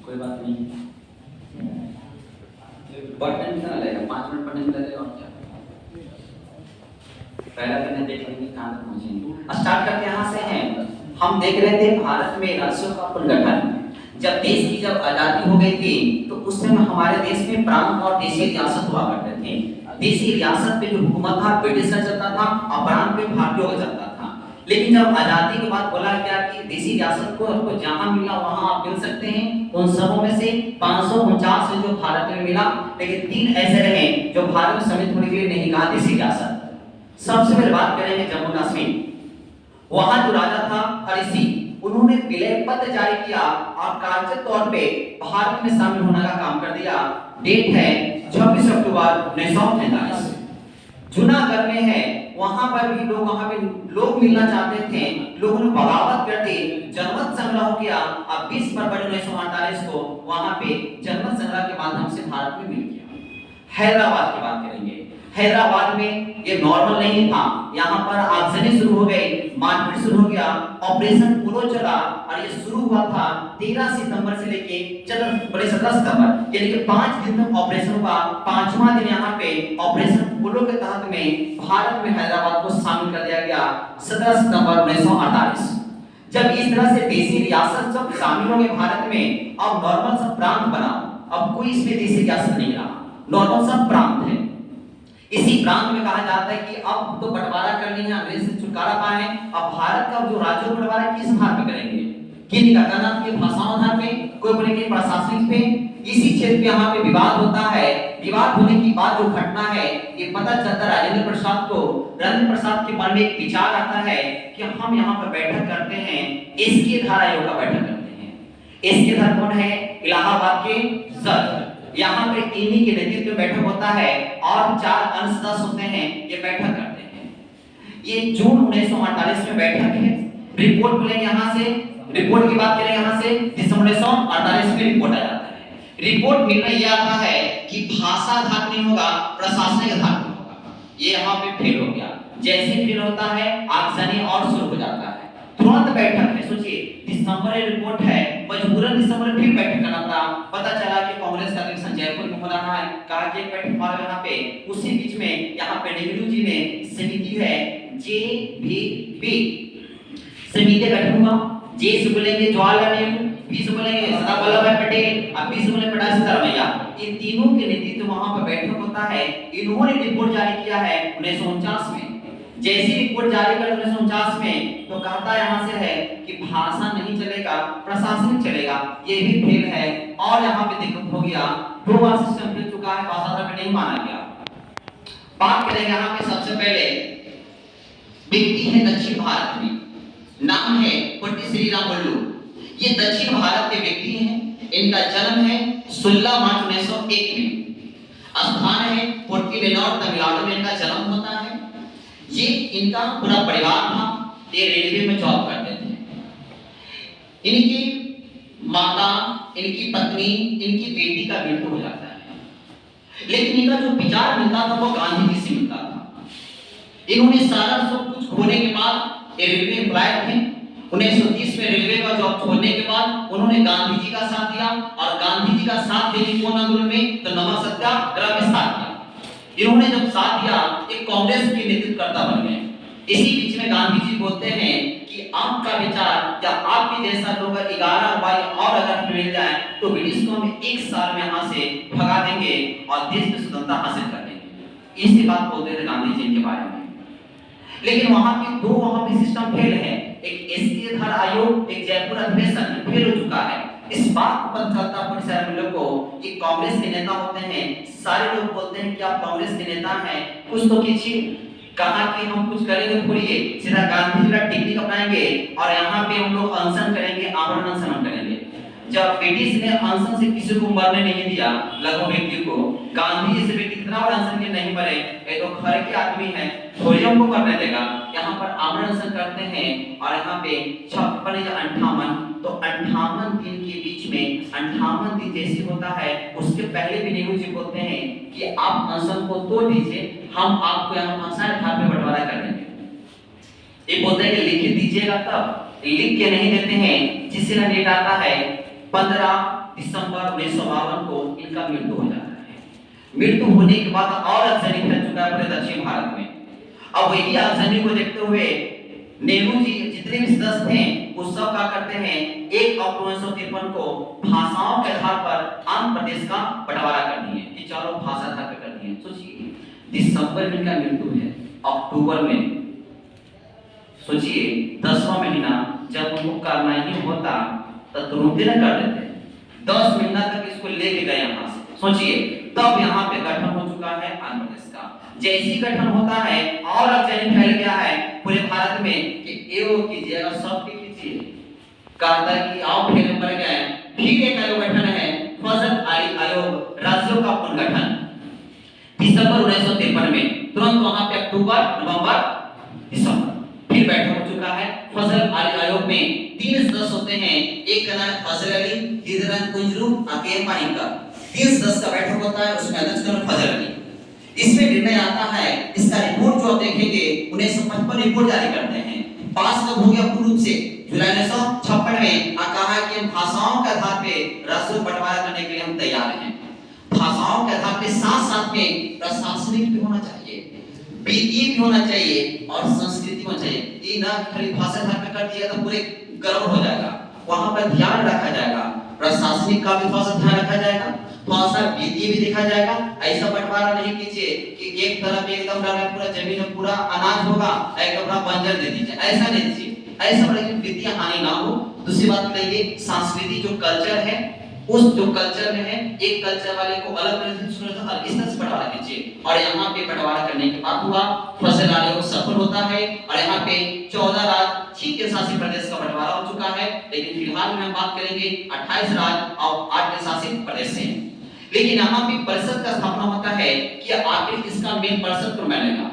कोई बात नहीं, बटन कितना लगेगा, 5 मिनट पढ़ने में लगेगा और क्या। पहला करने देख लेंगे कहाँ तक पहुँचेंगे। स्टार्ट करते यहाँ से हैं। हम देख रहे थे भारत में राज्यों का पुनर्गठन। जब देश की जब आजादी हो गई थी तो उस समय हमारे देश में प्रांत और देशीय रियासत हुआ करते थे। देशीय रियासत पे जो हुकूमत था ब्रिटिश का चलता था और प्रांत पे भारतीयों का चलता था। लेकिन जब आजादी के बाद बोला गया कि देशी रियासत को आपको जहां मिला वहां आप मिल सकते हैं, उन सबों में से 549 से जो भारत में मिला, लेकिन 3 ऐसे रहे जो भारत में समित होने के लिए नहीं कहा देशी रियासत। सबसे पहले बात करेंगे जम्मू कश्मीर। वहां जो राजा था हरि सिंह, उन्होंने विलय पत्र जारी किया और कागजी तौर पे भारत में शामिल होने का काम कर दिया। डेट है 26 अक्टूबर 1943। जूनागढ़ में है, वहां पर भी लोग वहां पे लोग मिलना चाहते थे, लोगों ने बगावत कर दी, जनमत संग्रह हो गया। अब 20 फरवरी 1948 को वहां पे जनमत संग्रह के माध्यम से भारत में मिल गया। हैदराबाद की बात करेंगे। हैदराबाद में ये नॉर्मल नहीं था, यहाँ पर आगजनी शुरू हो गई, मारपीट शुरू हो गया, ऑपरेशन पोलो चला और ये शुरू हुआ था 13 सितंबर से लेके 17 सितंबर, यानी कि 5 दिन तक ऑपरेशन हुआ। 5वां दिन यहाँ पे ऑपरेशन पोलो के तहत में भारत में हैदराबाद को शामिल कर दिया गया 17 सितंबर 1948। जब इस तरह से देशी रियासत सब शामिल हो गए भारत में, अब नॉर्मल सब प्रांत बना, अब कोई इसमें देशी रियासत नहीं रहा, नॉर्मल सब प्रांत है। इसी प्रांत में कहा जाता है कि अब तो बंटवारा कर लिया, अंग्रेज से छुटकारा पाए, अब भारत का जो राज्यों का बंटवारा किस आधार पे करेंगे, किन का के भाषाओं आधार पे, कोई बोलेंगे प्रशासनिक पे। इसी क्षेत्र पे यहाँ पे विवाद होता है। विवाद होने की बाद जो घटना है ये पता चलता राजेंद्र प्रसाद को, राजेंद्र प्रसाद के मन में एक विचार आता है कि हम यहाँ पर बैठक करते हैं, एसके धार आयोग का बैठक करते हैं। एसके धार कौन है? इलाहाबाद के जज। यहाँ पे इन्हीं के नेतृत्व में बैठक होता है और 4 अन्य सदस्य होते हैं, ये बैठक करते हैं। ये जून 1948 में बैठक है। रिपोर्ट मिलेंगे यहाँ से, रिपोर्ट की बात करें यहाँ से, दिसंबर 1948 में रिपोर्ट आ जाता है। रिपोर्ट मिलने ये आता है कि भाषा आधार नहीं होगा, प्रशासनिक आधार नहीं होगा। ये यहाँ पे फेल हो गया। जैसे फेल होता है आगजनी और शुरू हो जाता है। तुरंत बैठक है, सोचिए दिसंबर में रिपोर्ट है, मजबूरन दिसंबर में फिर बैठक करना पड़ा। पता चला कि कांग्रेस का अधिवेशन जयपुर में हो रहा है, कहा कि बैठक हमारे यहाँ पे। उसी बीच में यहाँ पे नेहरू जी ने समिति है जेवीपी समिति गठन हुआ। जे से बोलेंगे जवाहरलाल नेहरू, पी से बोलेंगे सरदार वल्लभ भाई पटेल, और पी से बोलेंगे पटेल सीतारमैया। ये तीनों के नेतृत्व वहां पर बैठक होता है। इन्होंने रिपोर्ट जारी किया है 1949 में। जैसी रिपोर्ट जारी कर 1949 में तो कहता यहाँ से है कि भाषा नहीं चलेगा, प्रशासन चलेगा। ये भी फेल है और यहाँ पे दिक्कत हो गया। 2 बार सिस्टम फेल चुका है, भाषा में नहीं माना गया। बात करेंगे यहाँ पे सबसे पहले व्यक्ति है दक्षिण भारत में, नाम है पंडित श्री राम बल्लू। ये दक्षिण भारत के व्यक्ति हैं। इनका जन्म है 16 मार्च 1901 में। स्थान है पोर्टिलेनोर, तमिलनाडु में इनका जन्म होता है। ये इनका पूरा परिवार था, ये रेलवे में जॉब करते थे। इनकी माता, इनकी पत्नी, इनकी बेटी का मृत्यु हो जाता है। लेकिन इनका जो विचार मिलता था वो गांधी जी से मिलता था। इन्होंने सारा सब कुछ खोने के बाद रेलवे एम्प्लॉय थे। 1930 में रेलवे का जॉब छोड़ने के बाद उन्होंने गांधी जी का साथ दिया, और गांधी जी का साथ देने कौन आंदोलन में, तो नमक सत्याग्रह में साथ दिया। इन्होंने जब साथ दिया एक कांग्रेस के नेतृत्वकर्ता बन गए। इसी बीच में गांधी जी बोलते हैं कि आपका विचार या आपके जैसा लोग 11 भाई और अगर मिल जाए तो ब्रिटिश को हम 1 साल में यहाँ से भगा देंगे और देश में स्वतंत्रता हासिल कर लेंगे। इसी बात बोलते थे गांधी जी के बारे में। लेकिन वहां के 2 वहां पे सिस्टम फेल है, एक एसके धार आयोग, एक जयपुर अधिवेशन फेल हो चुका है। इस बात को पता चलता पूरे सारे लोगों को कि कांग्रेस के नेता होते हैं, सारे लोग बोलते हैं कि आप कांग्रेस के नेता हैं, कुछ तो कीजिए। कहा कि हम कुछ करेंगे थोड़ी, सीधा गांधी जी का टेक्निक अपनाएंगे और यहाँ पे हम लोग अनशन करेंगे, आमरण अनशन करेंगे। जब ब्रिटिश ने अनशन से किसी को मरने नहीं दिया, लगभग व्यक्ति को, गांधी जी से भी कितना बड़ा अनशन के नहीं मरे, ये तो घर के आदमी है, थोड़ी हमको मरने देगा। यहाँ पर आमरण अनशन करते हैं और यहाँ पे 56 या 58, तो 58 दिन के बीच में 58 दिन जैसे होता है उसके पहले भी नेहरू जी बोलते हैं कि आप अनशन को तोड़ दीजिए, हम आपको यहाँ भाषा आधार पे बंटवारा कर देंगे। ये बोलते हैं कि लिख दीजिएगा, तब लिख के नहीं देते हैं। जिससे ना डेट आता है 15 दिसंबर 1952 को इनका मृत्यु हो जाता है। मृत्यु होने के बाद और आगजनी फैल चुका है पूरे दक्षिण भारत में। अब वही आगजनी को देखते हुए नेहरू जी जितने भी सदस्य थे वो सब क्या करते हैं, 1 अक्टूबर 1953 को भाषाओं के आधार पर आंध्र प्रदेश का बंटवारा कर दिए कि चलो भाषा आधार पर कर दिए। सोचिए दिसंबर में इनका मृत्यु है, अक्टूबर में सोचिए 10वां महीना जब उनको करना ही होता तो तुरंत न कर देते। 10 महीना तक इसको लेके गए यहाँ से। सोचिए तब यहाँ पे गठन हो चुका है आंध्र प्रदेश का। जैसी गठन होता है और आगजनी फैल गया है पूरे भारत में कि एओ कीजिएगा सब की कीजिए, कहता है कि आओ फिर नंबर गए फिर एक आयोग गठन है फसल आयोग राज्यों का पुनर्गठन दिसंबर 1953 में। तुरंत वहां पे अक्टूबर नवंबर दिसंबर फिर बैठक हो चुका है। फसल आयोग में 3 सदस्य होते हैं, एक का नाम फजल अली, हिजरन कुंजरू, अकेम पानिका। 3 सदस्य का बैठक होता है, उसमें अध्यक्ष का फजल अली। इसमें निर्णय आता है, इसका रिपोर्ट जो आप देखेंगे 1955 रिपोर्ट जारी करते हैं। पास कब हो गया पूर्ण रूप से, जुलाई 1956 में कहा है कि हम भाषाओं के आधार पे राज्यों बंटवारा करने के लिए हम तैयार हैं। भाषाओं के आधार पे साथ साथ में प्रशासनिक भी होना चाहिए, वित्तीय भी होना चाहिए और संस्कृति होना चाहिए। ये ना खाली भाषा आधार पे कर दिया तो पूरे गड़बड़ हो जाएगा, वहां पर ध्यान रखा जाएगा, प्रशासनिक का भी थोड़ा सा ध्यान रखा जाएगा, थोड़ा सा वित्तीय भी देखा जाएगा। ऐसा बंटवारा नहीं कीजिए कि एक तरफ एकदम पूरा जमीन में पूरा अनाज होगा, एक तरफ बंजर दे दीजिए, ऐसा नहीं दीजिए। ऐसा बड़ा कि वित्तीय हानि ना हो। दूसरी बात कहिए संस्कृति जो कल्चर है उस जो कल्चर में है, एक कल्चर वाले को अलग तरह से सुनो तो इस तरह से बंटवारा कीजिए। और यहाँ पे बंटवारा करने के बाद हुआ फसल आयोग सफल होता है और यहाँ पे 14 राज्य के शासित प्रदेश का बंटवारा हो चुका है। लेकिन फिलहाल में हम बात करेंगे 28 राज्य और 8 के शासित प्रदेश से। लेकिन यहाँ पे परिषद का स्थापना होता है कि आखिर इसका मेन परिषद कौन बनेगा।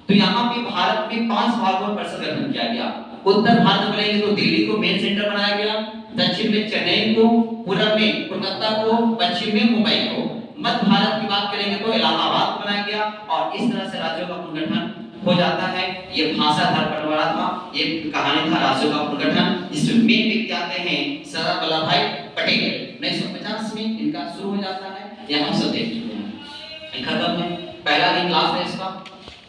तो यहाँ पे भारत में 5 भागों में परिषद गठन किया गया। उत्तर भारत में बोलेंगे तो दिल्ली को मेन सेंटर बनाया गया, दक्षिण में चेन्नई को, पूर्व में कोलकाता को, पश्चिम में मुंबई को, मध्य भारत की बात करेंगे तो इलाहाबाद को बनाया गया। और इस तरह से राज्यों का पुनर्गठन हो जाता है। ये भाषा आधार बंटवारा था, ये कहानी था राज्यों का पुनर्गठन। इसमें मेन व्यक्ति आते हैं सरदार वल्लभ भाई पटेल। 1950 में इनका शुरू हो जाता है, ये हम सब देख चुके हैं। खत्म है, पहला दिन क्लास है इसका।